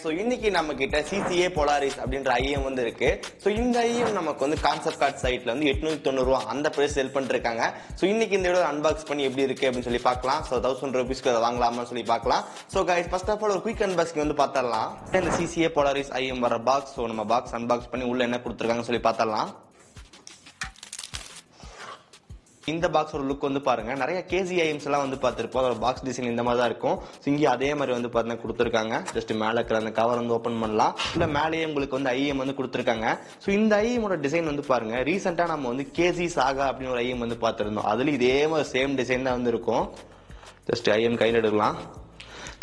So இன்னைக்கு நம்ம கிட்ட CCA Polaris அப்படின்ற IEM வந்து இருக்கு. சோ இந்த IEM நமக்கு வந்து கான்செப்ட் கார்ட் சைட்ல வந்து 890 ரூபாய் அந்த பிரைஸ் செல் பண்ணிருக்காங்க. சோ இன்னைக்கு இந்த வீடியோ அன்பாக்ஸ் பண்ணி எப்படி இருக்கு அப்படின்னு சொல்லி பார்க்கலாம். சோ 1000 ரூபாய்க்கு அதை வாங்கலாமான்னு சொல்லி பார்க்கலாம். So guys first of all ஒரு குயிக் அன்பாக்சிங் வந்து பார்த்தறலாம். இந்த CCA Polaris IEM வர பாக்ஸ். சோ நம்ம பாக்ஸ் அன்பாக்ஸ் பண்ணி உள்ள என்ன கொடுத்திருக்காங்கன்னு சொல்லி பார்த்தறலாம். இந்த பாக்ஸோட லுக் வந்து பாருங்க, நிறைய KZIMs எல்லாம் வந்து பார்த்திருப்போம். அதோட பாக்ஸ் டிசைன் இந்த மாதிரி தான் இருக்கும். இங்க அதே மாதிரி வந்து பாத்தீங்கன்னா கொடுத்திருக்காங்க. ஜஸ்ட் மேல இருக்கிற அந்த கவர் வந்து ஓபன் பண்ணலாம். இல்ல மேலேயே உங்களுக்கு வந்து IEM வந்து கொடுத்திருக்காங்க. சோ இந்த IEM ஓட டிசைன் வந்து பாருங்க, ரீசெண்டா நம்ம வந்து KZ Saga அப்படின்னு ஒரு IEM வந்து பார்த்திருந்தோம். அதுல இதே மாதிரி சேம் டிசைன் தான் வந்து இருக்கும். ஜஸ்ட் IEM கையில எடுக்கலாம்.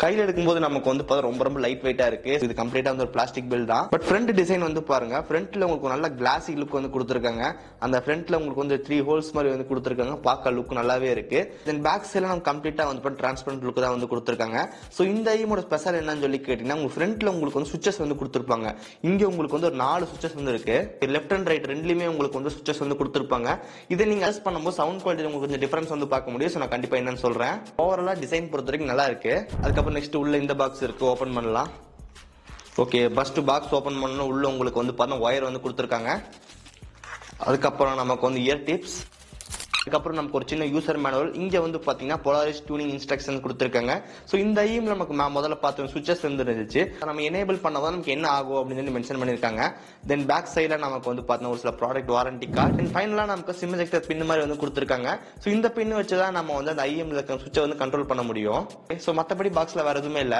கையில எடுக்கும்போது நமக்கு வந்து ரொம்ப ரொம்ப லைட் வெயிட்டா இருக்கு. இது கம்ப்ளீட்டா வந்து ஒரு பிளாஸ்டிக் பில் தான். பட் ஃப்ரண்ட் டிசைன் வந்து பாருங்க, ஃப்ரண்ட்ல உங்களுக்கு நல்ல கிளாசி லுக் வந்து கொடுத்திருக்காங்க. அந்த ஃப்ரண்ட்ல உங்களுக்கு வந்து 3 ஹோல்ஸ் மாதிரி வந்து கொடுத்திருக்காங்க. பார்க்க லுக் நல்லாவே இருக்கு. தென் பேக் சைடுல நம்ம கம்ப்ளீட்டா வந்து டிரான்ஸ்பரண்ட் லுக் தான் வந்து கொடுத்திருக்காங்க. சோ இந்த ஐஎமோட ஸ்பெஷல் என்னன்னு சொல்லி கேட்டீங்கன்னா, உங்க ஃப்ரண்ட்ல உங்களுக்கு வந்து சுவிட்சஸ் வந்து கொடுத்திருப்பாங்க. இங்க உங்களுக்கு வந்து ஒரு 4 சுவிட்சஸ் வந்து இருக்கு. லெஃப்ட் அண்ட் ரைட் ரெண்டுலயுமே உங்களுக்கு வந்து சுவிட்சஸ் வந்து கொடுத்திருப்பாங்க. இதை நீங்க அட்ஜஸ்ட் பண்ணும்போது சவுண்ட் குவாலிட்டி உங்களுக்கு கொஞ்சம் டிஃபரன்ஸ் வந்து பார்க்க முடியும். சோ நான் கண்டிப்பா என்னன்னு சொல்றேன். ஓவராலா டிசைன் பொறுத்த வரைக்கும் நல்லா இருக்கு. அதுக்கப்புறம் நெக்ஸ்ட் உள்ள இந்த பாக்ஸ் இருக்கு, ஓபன் பண்ணலாம். ஓகே, ஃபர்ஸ்ட் பாக்ஸ் ஓபன் பண்ணனும். உள்ள உங்களுக்கு வந்து பாத்தீங்கன்னா ஒயர் வந்து கொடுத்திருக்காங்க. அதுக்கப்புறம் நமக்கு வந்து இயர் டிப்ஸ், அதுக்கப்புறம் நமக்கு ஒரு சின்ன யூசர் மேனுவல். இங்க வந்து பாத்தீங்கன்னா Polaris டியூனிங் இன்ஸ்ட்ரக்ஷன் கொடுத்திருக்காங்க. சோ இந்த ஐஎம் நமக்கு முதல்ல பார்த்த சுவிட்சஸ் இருந்துச்சு. நம்ம எனேபிள் பண்ணவா நமக்கு என்ன ஆகும் அப்படின்னு மென்ஷன் பண்ணிருக்காங்க. தென் பேக் சைடுல நமக்கு வந்து பாத்தீங்கன்னா ஒரு சில ப்ராடக்ட் வாரண்டி கார்டு. தென் ஃபைனலா நமக்கு சிம் எஜெக்டர் பின் மாதிரி வந்து கொடுத்திருக்காங்க. சோ இந்த பின் வச்சு தான் நம்ம வந்து அந்த ஐஎம் சுவிட்சை வந்து கண்ட்ரோல் பண்ண முடியும். சோ மத்தபடி பாக்ஸ்ல வேற எதுவுமே இல்ல.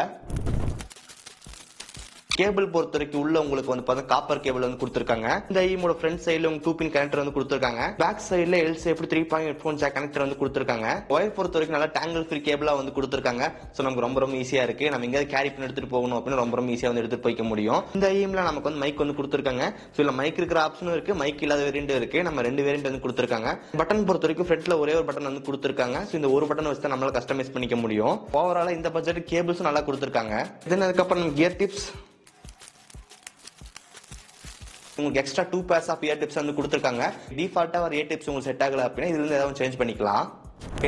கேபிள் பொறுத்த வரைக்கும் உள்ள உங்களுக்கு வந்து பாத்தீங்கன்னா காப்பர் கேபிள் வந்து கொடுத்திருக்காங்க. இந்த ஐஎமோட ஃப்ரண்ட் சைடுல உங்களுக்கு 2 பின் கனெக்டர் வந்து கொடுத்திருக்காங்க. பேக் சைடுல L-shape 3.8 ஹெட்போன் ஜாக் கனெக்டர் வந்து கொடுத்திருக்காங்க. ஒயர் பொறுத்த வரைக்கும் நல்லா டேங்கிள் ஃப்ரீ கேபிளா வந்து கொடுத்திருக்காங்க. சோ நமக்கு ரொம்ப ரொம்ப ஈஸியா இருக்கு. நம்ம எங்க கேரி பண்ணி எடுத்துட்டு போகணும் அப்படின்னு ரொம்ப ஈஸியா வந்து எடுத்துட்டு போய்க்க முடியும். இந்த ஐஎம்ல நமக்கு வந்து மைக் வந்து கொடுத்திருக்காங்க. சோ இல்ல மைக் இருக்கிற ஆப்ஷனும் இருக்கு, மைக் இல்லாத வேரியன்ட் இருக்கு. நம்ம 2 வேரியன்ட் வந்து கொடுத்திருக்காங்க. பட்டன் பொறுத்த வரைக்கும் ஃப்ரண்ட்ல ஒரே ஒரு பட்டன் வந்து கொடுத்திருக்காங்க. சோ இந்த ஒரு பட்டன் வச்சு தான் நம்மளால கஸ்டமைஸ் பண்ணிக்க முடியும். ஓவராலா இந்த பட்ஜெட் கேபிள்ஸும் நல்லா கொடுத்திருக்காங்க. தென் அதுக்கப்புறம் கியர் டிப்ஸ், உங்களுக்கு extra 2 pairs of ear tips வந்து கொடுத்திருக்காங்க. டிஃபால்ட்டா ஒரு இயர் டிப்ஸ் உங்களுக்கு செட் ஆகல அப்படின்னா இதுல இருந்து ஏதாவது சேஞ்ச் பண்ணிக்கலாம்.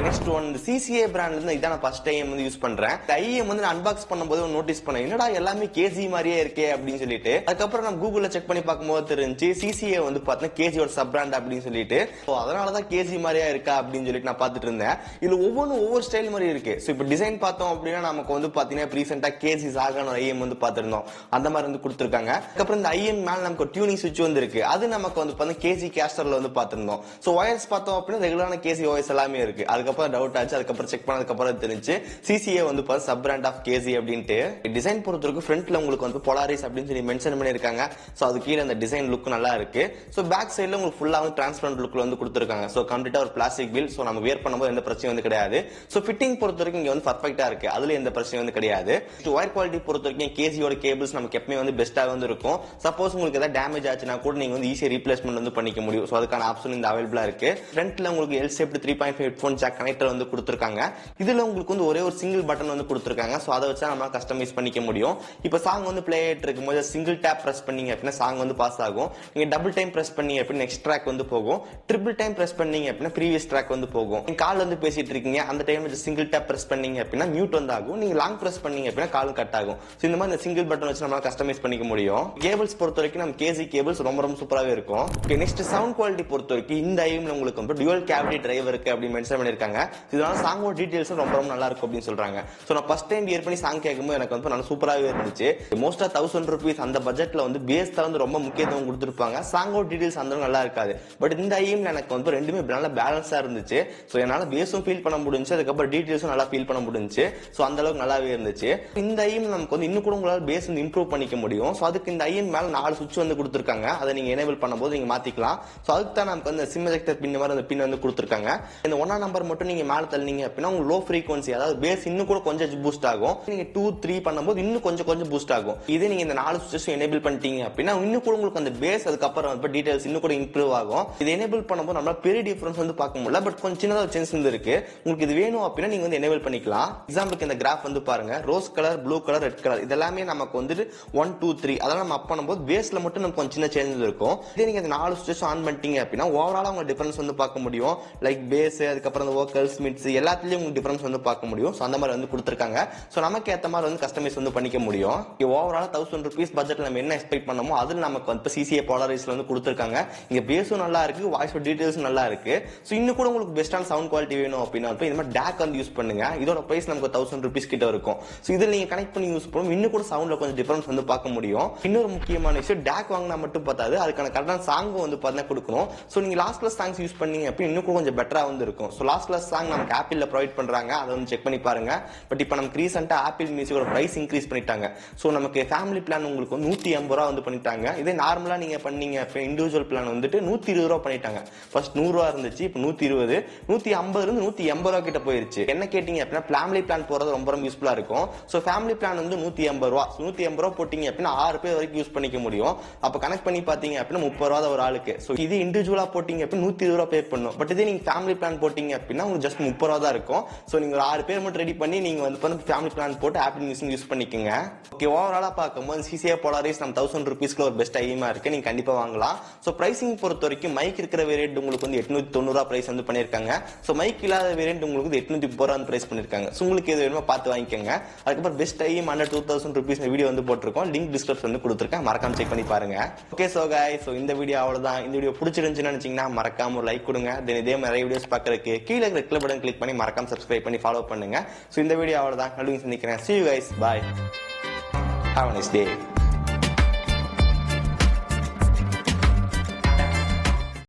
நெக்ஸ்ட் ஒன் CCA பிராண்ட்ல இருந்து இதான் நான் ஃபர்ஸ்ட் டைம் வந்து யூஸ் பண்றேன். ஐஎம் வந்து அன்பாக்ஸ் பண்ணும்போது நோட்டீஸ் பண்ணேன், என்னடா எல்லாமே KZ மாதிரியே இருக்கே அப்படின்னு சொல்லிட்டு. அதுக்கப்புறம் நான் கூகுள்ல செக் பண்ணி பார்க்கும்போது தெரிஞ்சு CCA வந்து பார்த்தீங்கன்னா KZயோட சப் பிராண்ட் அப்படின்னு சொல்லிட்டு. அதனாலதான் KZ மாதிரியா இருக்கா அப்படின்னு சொல்லிட்டு நான் பார்த்துட்டு இருந்தேன். இதுல ஒவ்வொன்றும் ஒவ்வொரு ஸ்டைல் மாதிரி இருக்கு. ஸோ இப்போ டிசைன் பார்த்தோம் அப்படின்னா நமக்கு வந்து பாத்தீங்கன்னா ரீசெண்டா KZ Saga ஒரு ஐஎம் வந்து பார்த்திருந்தோம். அந்த மாதிரி வந்து கொடுத்திருக்காங்க. அதுக்கப்புறம் இந்த ஐஎம் மேல நமக்கு டியூனிங் சுவிட்ச் வந்து இருக்கு. அது நமக்கு வந்து பாத்தீங்கன்னா KZ கேஸ்டர்ல வந்து பார்த்திருந்தோம். ஸோ ஒயர்ஸ் பார்த்தோம் அப்படின்னா ரெகுலரான KZ OS எல்லாமே இருக்கு. அதுக்கப்புறம் டவுட் ஆச்சு. அதுக்கப்புறம் செக் பண்ணதுக்கு அப்புறம் தெரிஞ்சு CCA வந்து சப் பிராண்ட் ஆஃப் KZ அப்படின்ட்டு. டிசைன் பொறுத்தவரைக்கும் ஃப்ரண்ட்ல உங்களுக்கு வந்து Polaris அப்படின்னு சொல்லி மென்ஷன் பண்ணிருக்காங்க. சோ அது கீழே அந்த டிசைன் லுக் நல்லா இருக்கு. சோ பேக் சைடுல உங்களுக்கு ஃபுல்லா வந்து டிரான்ஸ்பரண்ட் லுக்ல வந்து கொடுத்திருக்காங்க. சோ கம்ப்ளீட்டா ஒரு பிளாஸ்டிக் பில். சோ நம்ம வேர் பண்ணும்போது எந்த பிரச்சனையும் வந்து கிடையாது. சோ ஃபிட்டிங் பொறுத்தவரைக்கும் இங்க வந்து பர்ஃபெக்ட்டா இருக்கு. அதுல எந்த பிரச்சனையும் வந்து கிடையாது. ஒயர் குவாலிட்டி பொறுத்தவரைக்கும் KZயோட கேபிள்ஸ் நமக்கு எப்பவுமே வந்து பெஸ்டா வந்து இருக்கும். சப்போஸ் உங்களுக்கு ஏதாவது டேமேஜ் ஆச்சுன்னா கூட நீங்க வந்து ஈஸியா ரீப்ளேஸ்மெண்ட் வந்து பண்ணிக்க முடியும். சோ அதுக்கான ஆப்ஷன் இந்த அவைலபிளா இருக்கு. ஃப்ரண்ட்ல உங்களுக்கு L-shape 3.5 ஹெட்போன் ஜாக் கனெக்டர் வந்து கொடுத்திருக்காங்க. இதுல உங்களுக்கு வந்து ஒரே ஒரு சிங்கிள் பட்டன் வந்து கொடுத்திருக்காங்க. சோ அதை வச்சா நம்ம கஸ்டமைஸ் பண்ணிக்க முடியும். இப்போ சாங் வந்து பிளே ஆயிட்டு இருக்கும்போது சிங்கிள் டேப் பிரஸ் பண்ணீங்க அப்படின்னா சாங் வந்து பாஸ் ஆகும். நீங்க டபுள் டைம் பிரஸ் பண்ணீங்க அப்படின்னா நெக்ஸ்ட் ட்ராக் வந்து போகும். ட்ரிபிள் டைம் பிரஸ் பண்ணீங்க அப்படின்னா ப்ரீவியஸ் ட்ராக் வந்து போகும். நீங்க கால் வந்து பேசிட்டு இருக்கீங்க, அந்த டைம்ல சிங்கிள் டேப் பிரஸ் பண்ணீங்க அப்படின்னா மியூட் வந்து ஆகும். நீங்க லாங் பிரஸ் பண்ணீங்க அப்படின்னா காலும் கட் ஆகும். சோ இந்த மாதிரி சிங்கிள் பட்டன் வச்சு நம்ம கஸ்டமைஸ் பண்ணிக்க முடியும். கேபிள்ஸ் பொறுத்த வரைக்கும் நம்ம KZ கேபிள்ஸ் ரொம்ப ரொம்ப சூப்பராவே இருக்கும். நெக்ஸ்ட் சவுண்ட் குவாலிட்டி பொறுத்த வரைக்கும் இந்த ஐஎம்ல உங்களுக்கு வந்து டுவல் கேவிட்டி டிரைவர் இருக்கு அப்படி மென்ஷன் பண்ணிருக்காங்க. இதனால சாங்கோட டீடைல்ஸ் ரொம்ப ரொம்ப நல்லா இருக்கும் அப்படின்னு சொல்றாங்க. சோ நான் ஃபர்ஸ்ட் டைம் இயர் பண்ணி சாங் கேட்கும்போது எனக்கு வந்து நல்லா சூப்பராவே இருந்துச்சு. மோஸ்டா 1000 ரூபீஸ் அந்த பட்ஜெட்ல வந்து பேஸ் தான் வந்து ரொம்ப முக்கியத்துவம் கொடுத்திருப்பாங்க. சாங்கோட டீடைல்ஸ் அந்த நல்லா இருக்காது. பட் இந்த ஐஎம்ல எனக்கு வந்து ரெண்டுமே நல்ல பேலன்ஸா இருந்துச்சு. சோ என்னால பேஸும் ஃபீல் பண்ண முடிஞ்சு, அதுக்கப்புறம் டீடைல்ஸும் நல்லா ஃபீல் பண்ண முடிஞ்சு. சோ அந்த அளவுக்கு நல்லாவே இருந்துச்சு. இந்த ஐஎம் நமக்கு வந்து இன்னும் கூட உங்களால பேஸ் வந்து இம்ப்ரூவ் பண்ணிக்க முடியும். சோ அதுக்கு இந்த ஐஎம் மேல 4 சுவிட்ச் வந்து கொடுத்திருக்காங்க. அதை நீங்க எனேபிள் பண்ணும்போது நீங்க மாத்திக்கலாம். சோ அதுக்கு தான் நமக்கு வந்து சிம் எஜெக்டர் பின் மாதிரி அந்த பின் வந்து கொடுத்திருக்காங்க. இந்த 1 நம்பர் மட்டும் நீங்க மேல தள்ளினீங்க அப்படின்னா உங்களுக்கு லோ ஃப்ரீக்வன்சி, அதாவது பேஸ் இன்னும் கூட கொஞ்சம் பூஸ்ட் ஆகும். நீங்க 2, 3 பண்ணும்போது இன்னும் கொஞ்சம் பூஸ்ட் ஆகும். இதே நீங்க இந்த 4 சுவிட்சஸ் எனேபிள் பண்ணிட்டீங்க அப்படின்னா இன்னும் கூட உங்களுக்கு அந்த பேஸ் அதுக்கப்புறம் டீடைல்ஸ் இன்னும் கூட இம்ப்ரூவ் ஆகும். இது எனேபிள் பண்ணும்போது நம்மளால பெரிய டிஃபரன்ஸ் வந்து பார்க்க முடியல. பட் கொஞ்சம் சின்னதா சேஞ்ச் வந்து இருக்கு. உங்களுக்கு இது வேணும் அப்படின்னா நீங்க வந்து எனேபிள் பண்ணிக்கலாம். எக்ஸாம்பிளுக்கு இந்த கிராஃப் வந்து பாருங்க, rose colour, blue colour, red colour இதெல்லாமே நமக்கு வந்து 1, 2, 3 அதெல்லாம் நம்ம அப் பண்ணும்போது பேஸ்ல மட்டும் நமக்கு கொஞ்சம் சின்ன சேஞ்சஸ் இருக்கும். இதே நீங்க இந்த 4 சுவிட்சஸ் ஆன் பண்ணிட்டீங்க அப்படின்னா ஓவராலா உங்க டிஃபரன்ஸ் வந்து பார்க்க முடியும். லைக் பேஸ், அதுக்கப்புறம் அப்புறம் வோக்கல்ஸ் மிட்ஸ் எல்லாத்துலயும் உங்களுக்கு டிஃபரன்ஸ் வந்து பார்க்க முடியும். ஸோ அந்த மாதிரி வந்து கொடுத்துருக்காங்க. ஸோ நமக்கு ஏற்ற மாதிரி வந்து கஸ்டமைஸ் வந்து பண்ணிக்க முடியும். ஓவரால் ₹1000 பட்ஜெட்ல நம்ம என்ன எக்ஸ்பெக்ட் பண்ணமோ அதில் நமக்கு வந்து சிசிஏ போலரைஸ்ல வந்து கொடுத்துருக்காங்க. இங்க பேஸும் நல்லா இருக்கு, வாய்ஸ் டீடைல்ஸும் நல்லா இருக்கு. ஸோ இன்னும் கூட உங்களுக்கு பெஸ்டான சவுண்ட் குவாலிட்டி வேணும் அப்படின்னா இந்த மாதிரி DAC வந்து யூஸ் பண்ணுங்க. இதோட பிரைஸ் நமக்கு ₹1000 கிட்ட இருக்கும். ஸோ இதில் நீங்க கனெக்ட் பண்ணி யூஸ் பண்ணும் இன்னும் கூட சவுண்ட்ல கொஞ்சம் டிஃபரன்ஸ் வந்து பார்க்க முடியும். இன்னொரு முக்கியமான விஷயம், DAC வாங்கினா மட்டும் பார்த்தாது, அதுக்கான கரெக்டான சாங்கும் வந்து பார்த்தா கொடுக்கணும். ஸோ நீங்க லாஸ்ட் கிளாஸ் சாங்ஸ் யூஸ் பண்ணீங்க அப்படி இன்னும் கொஞ்சம் பெட்டரா வந்து இருக்கும். ஸோ லாஸ்ட் கிளாஸ் சாங் நமக்கு ஆப்பிள்ல ப்ரொவைட் பண்றாங்க, அதை வந்து செக் பண்ணி பாருங்க. பட் இப்போ நமக்கு ரீசெண்டா ஆப்பிள் மியூசிக்கோட பிரைஸ் இன்க்ரீஸ் பண்ணிட்டாங்க. ஸோ நமக்கு ஃபேமிலி பிளான் உங்களுக்கு வந்து ₹180 வந்து பண்ணிட்டாங்க. இதே நார்மலா நீங்க பண்ணீங்க இண்டிவிஜுவல் பிளான் வந்துட்டு ₹120 பண்ணிட்டாங்க. ஃபர்ஸ்ட் ₹100 இருந்துச்சு, இப்போ 120, 150 இருந்து ₹180 கிட்ட போயிருச்சு. என்ன கேட்டீங்க அப்படின்னா ஃபேமிலி பிளான் போறது ரொம்ப ரொம்ப யூஸ்ஃபுல்லா இருக்கும். ஸோ ஃபேமிலி பிளான் வந்து ₹180, ₹180 போட்டீங்க அப்படின்னா 6 பேர் வரைக்கும் யூஸ் பண்ணிக்க முடியும். அப்ப கனெக்ட் பண்ணி பாத்தீங்க அப்படின்னா ₹30 ஒரு ஆளுக்கு. ஸோ இது இண்டிவிஜுவலா போட்டீங்க அப்படின்னா ₹120 பே பண்ணும். பட் இதே நீங்க ஃபேமிலி பிளான் போட்டீங்க அப்படின்னா உங்களுக்கு ஜஸ்ட் ₹30 தான் இருக்கும். ஸோ நீங்க ஒரு 6 பேர் மட்டும் ரெடி பண்ணி நீங்க வந்து ஃபேமிலி பிளான் போட்டு ஆப்பிள் மியூசிக் யூஸ் பண்ணிக்கோங்க. ஓகே, ஓவராலா பார்க்கும்போது சிசிஏ போலாரிஸ் நம்ம ₹1000 ஒரு பெஸ்ட் ஐஎமா இருக்கு, நீங்க கண்டிப்பா வாங்கலாம். ஸோ பிரைசிங் பொறுத்த வரைக்கும் மைக் இருக்கிற வேரியன்ட் உங்களுக்கு வந்து ₹890 பிரைஸ் வந்து பண்ணிருக்காங்க. ஸோ மைக் இல்லாத வேரியன்ட் உங்களுக்கு வந்து ₹830 பிரைஸ் பண்ணிருக்காங்க. ஸோ உங்களுக்கு எது வேணுமோ பார்த்து வாங்கிக்கோங்க. அதுக்கப்புறம் பெஸ்ட் ஐஎம் அண்டர் ₹2000 வீடியோ வந்து போட்டிருக்கோம், லிங்க் டிஸ்கிரிப்ஷன் வந்து கொடுத்துருக்கேன், மறக்காம செக் பண்ணி பாருங்க. ஓகே, சோ गाइस, சோ இந்த வீடியோ அவ்வளவுதான். இந்த வீடியோ பிடிச்சிருந்துச்சுன்னு நினைச்சீங்கன்னா மறக்காம ஒரு லைக் கொடுங்க. தென் இதே மாதிரி வீடியோஸ் பார்க்கறதுக்கு கீழே இருக்கிற கிளிக் பட்டன் கிளிக் பண்ணி மறக்காம சப்ஸ்கிரைப் பண்ணி ஃபாலோ பண்ணுங்க. சோ இந்த வீடியோ அவ்வளவுதான். நாளைக்கு சந்திக்கிறேன். See you guys, bye, have a nice day.